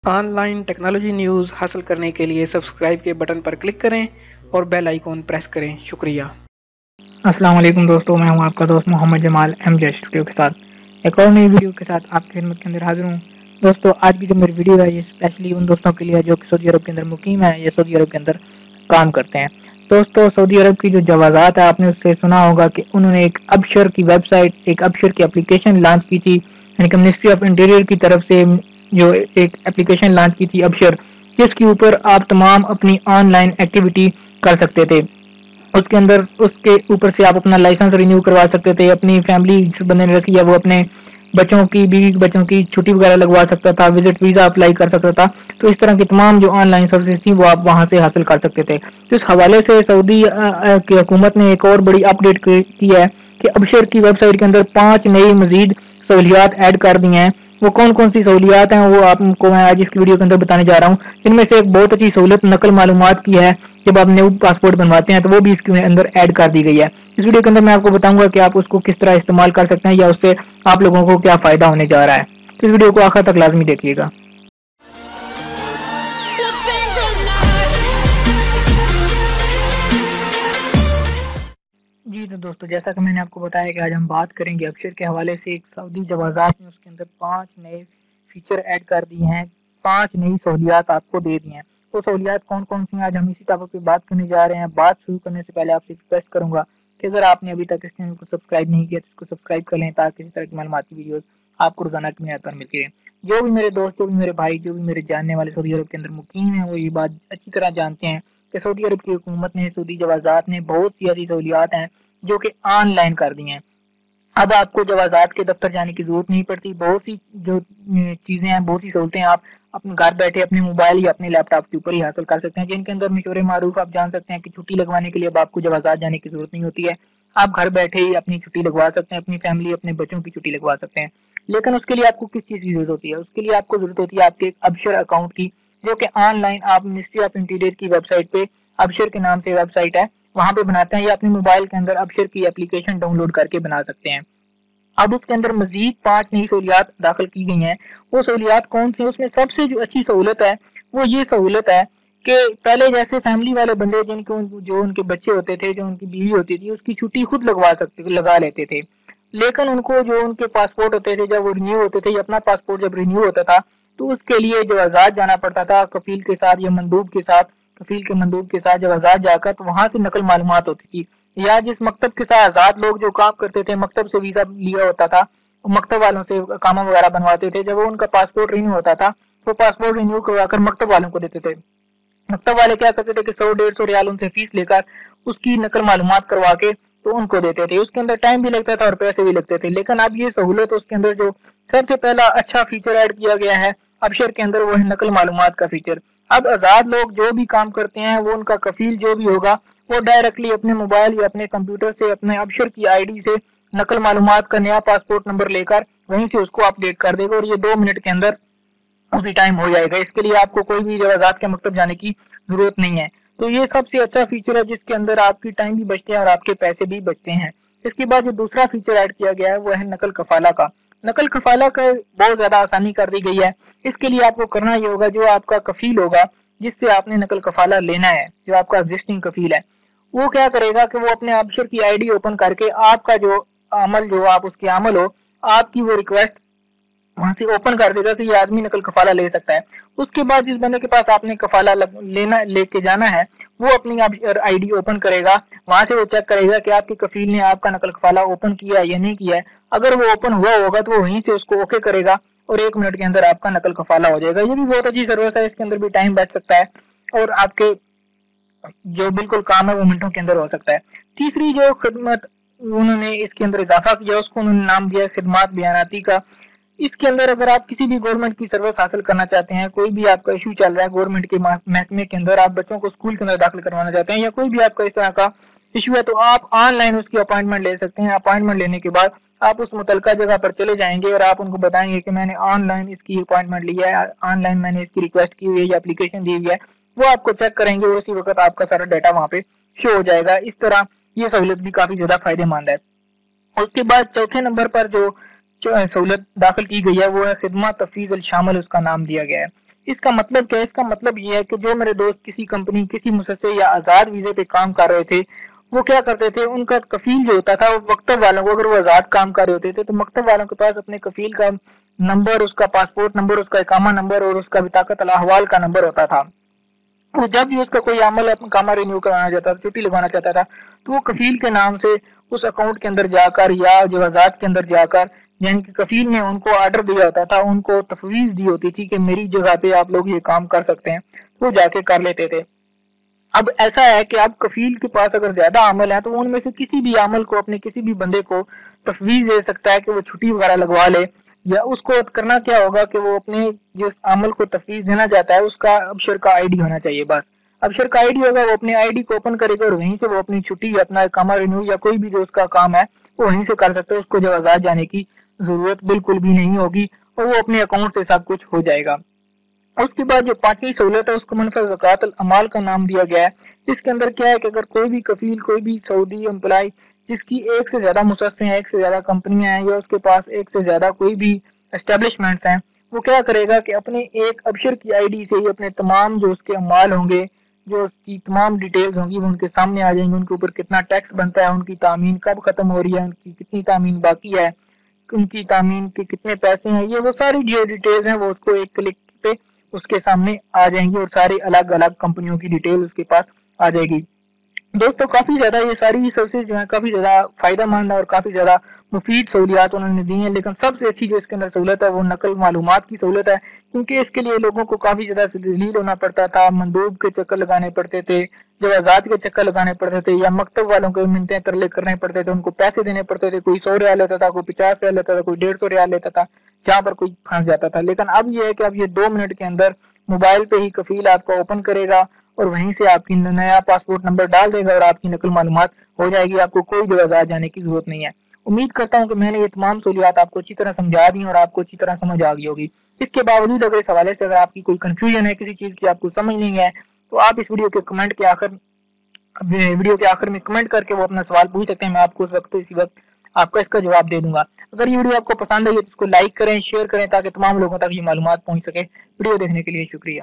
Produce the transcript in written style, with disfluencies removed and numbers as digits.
On line technology news حاصل کرنے کے لیے سبسکرائب کے بٹن پر کلک کریں اور بیل آئیکن پریس کریں. شکریہ. السلام علیکم دوستوں، میں ہوں آپ کا دوست محمد جمال ایم جے اسٹوڈیو کے ساتھ ایک اور نئی ویڈیو کے ساتھ آپ کی خدمت کے اندر حاضر ہوں. دوستوں، آج کی جو میری ویڈیو ہے یہ اسپیشلی ان دوستوں کے لیے جو کہ سعودی عرب کے اندر مقیم ہے یا سعودی عرب کے اندر کام کرتے ہیں. دوستوں، سعودی عرب کی جو جوازات ہے آپ نے اس سے سنا ہوگا کہ انہوں نے ایک ابشر کی ویب سائٹ، ایک ابشر کی اپلیکیشن لانچ کی تھی، یعنی کہ منسٹری آف انٹیریئر کی طرف سے جو ایک اپلیکیشن لانچ کی تھی ابشر، جس کے اوپر آپ تمام اپنی آن لائن ایکٹیویٹی کر سکتے تھے. اس کے اندر اس کے اوپر سے آپ اپنا لائسنس رینیو کروا سکتے تھے، اپنی فیملی جس بندے نے رکھی ہے وہ اپنے بچوں کی بیوی بچوں کی چھٹی وغیرہ لگوا سکتا تھا، وزٹ ویزا اپلائی کر سکتا تھا. تو اس طرح کی تمام جو آن لائن سروسز تھیں وہ آپ وہاں سے حاصل کر سکتے تھے. تو اس حوالے سے سعودی کی حکومت نے ایک اور بڑی اپ ڈیٹ کی ہے کہ ابشر کی ویب سائٹ کے اندر 5 نئی مزید سہولیات ایڈ کر دی ہیں. وہ کون کون سی سہولیات ہیں وہ آپ کو میں آج اس کی ویڈیو کے اندر بتانے جا رہا ہوں. جن میں سے ایک بہت اچھی سہولت نقل معلومات کی ہے. جب آپ نیو پاسپورٹ بنواتے ہیں تو وہ بھی اس کے اندر ایڈ کر دی گئی ہے. اس ویڈیو کے اندر میں آپ کو بتاؤں گا کہ آپ اس کو کس طرح استعمال کر سکتے ہیں یا اس سے آپ لوگوں کو کیا فائدہ ہونے جا رہا ہے. اس ویڈیو کو آخر تک لازمی دیکھیے گا. جی تو دوستو، جیسا کہ میں نے آپ کو بتایا کہ آج ہم بات کریں گے ابشر کے حوالے سے. ایک سعودی جوازات میں اس کے اندر 5 نئے فیچر ایڈ کر دی ہیں، 5 نئی سہولیات آپ کو دے دی ہیں. وہ سہولیات کون کون سی ہیں آج ہم اسی ٹاپک پہ بات کرنے جا رہے ہیں. بات شروع کرنے سے پہلے آپ سے ریکویسٹ کروں گا کہ اگر آپ نے ابھی تک اس چینل کو سبسکرائب نہیں کیا تو اس کو سبسکرائب کر لیں تاکہ اس طرح کی معلوماتی ویڈیوز آپ کو روزانہ کی میعاد پر ملتی رہیں. جو بھی میرے دوست، جو بھی میرے بھائی، جو بھی میرے جاننے والے سعودی عرب کے اندر مقیم ہیں وہ یہ بات اچھی طرح جانتے ہیں کہ سعودی عرب کی حکومت نے، سعودی جوازات نے بہت سی ایسی سہولیات ہیں جو کہ آن لائن کر دی ہیں. اب آپ کو جوازات کے دفتر جانے کی ضرورت نہیں پڑتی. بہت سی جو چیزیں ہیں، بہت سی سہولتیں آپ اپنے گھر بیٹھے اپنے موبائل یا اپنے لیپ ٹاپ کے اوپر ہی حاصل کر سکتے ہیں. جن کے اندر مشہور معروف آپ جان سکتے ہیں کہ چھٹی لگوانے کے لیے اب آپ کو جوازات جانے کی ضرورت نہیں ہوتی ہے. آپ گھر بیٹھے ہی اپنی چھٹی لگوا سکتے ہیں، اپنی فیملی اپنے بچوں کی چھٹی لگوا سکتے ہیں. لیکن اس کے لیے آپ کو کس چیز کی ضرورت ہوتی ہے؟ اس کے لیے آپ کو ضرورت ہوتی ہے آپ کے ابشر اکاؤنٹ کی، جو کہ آن لائن آپ منسٹری آف انٹیریئر کی ویب سائٹ پہ ابشر کے نام سے ویب سائٹ ہے وہاں پہ بناتے ہیں، یا اپنے موبائل کے اندر ابشر کی اپلیکیشن ڈاؤن لوڈ کر کے بنا سکتے ہیں. اب اس کے اندر مزید 5 نئی سہولیات داخل کی گئی ہیں. وہ سہولیات کون سی ہیں؟ اس میں سب سے جو اچھی سہولت ہے وہ یہ سہولت ہے کہ پہلے جیسے فیملی والے بندے جن کو جو ان کے بچے ہوتے تھے، جو ان کی بیوی ہوتی تھی، اس کی چھٹی خود لگا لیتے تھے. لیکن ان کو جو ان کے پاسپورٹ ہوتے تھے جب وہ رینیو ہوتے تھے، اپنا پاسپورٹ جب رینیو ہوتا تھا تو اس کے لیے جو آزاد جانا پڑتا تھا کفیل کے ساتھ یا مندوب کے ساتھ. کفیل کے مندوب کے ساتھ جب آزاد جا کر تو وہاں سے نقل معلومات ہوتی تھی، یا جس مکتب کے ساتھ آزاد لوگ جو کام کرتے تھے مکتب سے ویزا لیا ہوتا تھا، مکتب والوں سے کام وغیرہ بنواتے تھے. جب وہ ان کا پاسپورٹ رینیو ہوتا تھا تو پاسپورٹ رینیو کروا کر مکتب والوں کو دیتے تھے. مکتب والے کیا کرتے تھے کہ 100-150 ریال ان سے فیس لے کر اس کی نقل معلومات کروا کے تو ان کو دیتے تھے. اس کے اندر ٹائم بھی لگتا تھا اور پیسے بھی لگتے تھے. لیکن اب یہ سہولت اس کے اندر جو سب سے پہلا اچھا فیچر ایڈ کیا گیا ہے ابشر کے اندر وہ ہے نقل معلومات کا فیچر. اب آزاد لوگ جو بھی کام کرتے ہیں وہ ان کا کفیل جو بھی ہوگا وہ ڈائریکٹلی اپنے موبائل یا اپنے کمپیوٹر سے اپنے ابشر کی آئی ڈی سے نقل معلومات کا نیا پاسپورٹ نمبر لے کر وہیں سے اس کو اپڈیٹ کر دے گا، اور یہ 2 منٹ کے اندر اسی ٹائم ہو جائے گا. اس کے لیے آپ کو کوئی بھی جوازات کے مکتب جانے کی ضرورت نہیں ہے. تو یہ سب سے اچھا فیچر ہے جس کے اندر آپ کی ٹائم بھی بچتے ہیں اور آپ کے پیسے بھی بچتے ہیں. اس کے بعد جو دوسرا فیچر ایڈ کیا گیا ہے وہ ہے نقل کفالہ کا. نقل کفالہ کا بہت زیادہ آسانی کر دی گئی ہے. اس کے لیے آپ کو کرنا یہ ہوگا، جو آپ کا کفیل ہوگا جس سے آپ نے نقل کفالہ لینا ہے، جو آپ کا ایگزسٹنگ کفیل ہے، وہ کیا کرے گا کہ وہ اپنے ابشر کی آئی ڈی اوپن کر کے آپ کا جو عمل، جو آپ اس کے عمل ہو، آپ کی وہ ریکویسٹ وہاں سے اوپن کر دے گا کہ یہ آدمی نقل کفالہ لے سکتا ہے. اس کے بعد جس بندے کے پاس آپ نے کفالہ لے کے جانا ہے وہ اپنی آئی ڈی اوپن کرے گا. وہاں سے وہ چیک کرے گا کہ آپ کے کفیل نے آپ کا نقل کفالہ اوپن کیا ہے یا نہیں کیا ہے. اگر وہ اوپن ہوا ہوگا تو وہ وہیں سے اس کو اوکے کرے گا اور 1 منٹ کے اندر آپ کا نقل کفالہ ہو جائے گا. یہ بھی بہت اچھی سروس ہے. اس کے اندر بھی ٹائم بچ سکتا ہے اور آپ کے جو بالکل کام ہے وہ منٹوں کے اندر ہو سکتا ہے. تیسری جو خدمت انہوں نے اس کے اندر اضافہ کیا اس کو انہوں نے نام دیا خدمات بیاناتی کا. اس کے اندر اگر آپ کسی بھی گورنمنٹ کی سروس حاصل کرنا چاہتے ہیں، کوئی بھی آپ کا ایشو چل رہا ہے گورنمنٹ کے محکمے کے اندر، آپ بچوں کو اسکول کے اندر داخل کروانا چاہتے ہیں یا کوئی بھی آپ کا اس طرح کا ایشو ہے، تو آپ آن لائن اس کی اپوائنٹمنٹ لے سکتے ہیں. اپوائنٹمنٹ لینے کے بعد آپ اس متعلقہ جگہ پر چلے جائیں گے اور آپ ان کو بتائیں گے کہ میں نے آن لائن اس کی اپوائنٹمنٹ لی ہے، آن لائن میں نے اس کی ریکویسٹ کی ہوئی ہے یا اپلیکیشن دی ہوئی ہے. وہ آپ کو چیک کریں گے اور اسی وقت آپ کا سارا ڈیٹا وہاں پہ شو ہو جائے گا. اس طرح یہ سہولت بھی کافی زیادہ فائدہ مند ہے. اس کے بعد چوتھے نمبر پر جو سہولت داخل کی گئی ہے وہ ہے خدمات تفویض الشامل، اس کا نام دیا گیا ہے. اس کا مطلب کیا ہے؟ اس کا مطلب یہ ہے کہ جو میرے دوست کسی کمپنی، کسی مؤسسے یا آزاد ویزے پہ کام کر رہے تھے، وہ کیا کرتے تھے، ان کا کفیل جو ہوتا تھا وہ مکتب والوں کو، اگر وہ آزاد کام کر رہے ہوتے تھے تو مکتب والوں کے پاس اپنے کفیل کا نمبر، اس کا پاسپورٹ نمبر، اس کا اقامہ نمبر اور اس کا بطاقت الاحوال کا نمبر ہوتا تھا۔ وہ جب بھی اس کا کوئی عمل اقامہ رینیو کرانا چاہتا تھا، چھٹی لگوانا چاہتا تھا، تو وہ کفیل کے نام سے اس اکاؤنٹ کے اندر جا کر یا جوازات کے اندر جا کر، یعنی کہ کفیل نے ان کو آرڈر دیا ہوتا تھا، ان کو تفویض دی ہوتی تھی کہ میری جگہ پہ آپ لوگ یہ کام کر سکتے ہیں، وہ جا کے کر لیتے تھے۔ اب ایسا ہے کہ اب کفیل کے پاس اگر زیادہ عمل ہے تو ان میں سے کسی بھی عمل کو، اپنے کسی بھی بندے کو تفویض دے سکتا ہے کہ وہ چھٹی وغیرہ لگوا لے، یا اس کو کرنا کیا ہوگا کہ وہ اپنے جس عمل کو تفویض دینا چاہتا ہے اس کا ابشر کا آئی ڈی ہونا چاہیے، بس ابشر کا آئی ڈی ہوگا، وہ اپنے آئی ڈی کو اوپن کرے گا اور وہیں سے وہ اپنی چھٹی یا اپنا اقامہ رینیو یا کوئی بھی جو اس کا کام ہے وہ وہیں سے کر سکتا ہے، اس کو جوازات جانے کی ضرورت بالکل بھی نہیں ہوگی اور وہ اپنے اکاؤنٹ سے سب کچھ ہو جائے گا۔ اس کے بعد جو پانچویں سہولت ہے اس کو منفذ زکوٰۃ الاموال کا نام دیا گیا ہے۔ اس کے اندر کیا ہے کہ اگر کوئی بھی کفیل، کوئی بھی سعودی امپلائی جس کی ایک سے زیادہ مؤسسے ہیں، ایک سے زیادہ کمپنیاں ہیں، یا اس کے پاس ایک سے زیادہ کوئی بھی اسٹیبلشمنٹس ہیں، وہ کیا کرے گا کہ اپنے ایک ابشر کی آئی ڈی سے ہی اپنے تمام جو اس کے اموال ہوں گے، جو اس کی تمام ڈیٹیلز ہوں گی، وہ ان کے سامنے آ جائیں گے، ان کے اوپر کتنا ٹیکس بنتا ہے، ان کی تامین کب ختم ہو رہی ہے، ان کی کتنی تامین باقی ہے، ان کی تامین کے کتنے پیسے ہیں، یہ وہ ساری جو ڈیٹیلز ہیں وہ اس کو ایک کلک پہ اس کے سامنے آ جائیں گی اور ساری الگ الگ کمپنیوں کی ڈیٹیل اس کے پاس آ جائے گی۔ دوستو کافی زیادہ یہ ساری سروسز جو ہیں کافی زیادہ فائدہ مند ہے اور کافی زیادہ مفید سہولیات انہوں نے دی ہیں، لیکن سب سے اچھی جو اس کے اندر سہولت ہے وہ نقل معلومات کی سہولت ہے، کیونکہ اس کے لیے لوگوں کو کافی زیادہ ذلیل ہونا پڑتا تھا، مندوب کے چکر لگانے پڑتے تھے، جوازات کے چکر لگانے پڑتے تھے، یا مکتب والوں کو منتیں ترلے کرنے پڑتے تھے، ان کو پیسے دینے پڑتے تھے، کوئی 100 ریال لیتا تھا، کوئی 50 ریال لیتا تھا، کوئی 150 ریال لیتا تھا، جہاں پر کوئی پھنس جاتا تھا۔ لیکن اب یہ ہے کہ اب یہ 2 منٹ کے اندر موبائل پہ ہی کفیل آپ کو اوپن کرے گا اور وہیں سے آپ کی نیا پاسپورٹ نمبر ڈال دے گا اور آپ کی نقل معلومات ہو جائے گی، آپ کو کوئی جوازات جانے کی ضرورت نہیں ہے۔ امید کرتا ہوں کہ میں نے یہ تمام سہولیات آپ کو اچھی طرح سمجھا دی اور آپ کو اچھی طرح سمجھ آ گئی ہوگی۔ اس کے باوجود اگر اس حوالے سے اگر آپ کی کوئی کنفیوژن ہے، کسی چیز کی آپ کو سمجھ نہیں ہے، تو آپ اس ویڈیو کے آخر میں کمنٹ کر کے وہ اپنا سوال پوچھ سکتے ہیں، میں آپ کو اسی وقت آپ کا اس کا جواب دے دوں گا۔ اگر یہ ویڈیو آپ کو پسند آئی ہے تو اس کو لائک کریں، شیئر کریں تاکہ تمام لوگوں تک یہ معلومات پہنچ سکے۔ ویڈیو دیکھنے کے لیے شکریہ۔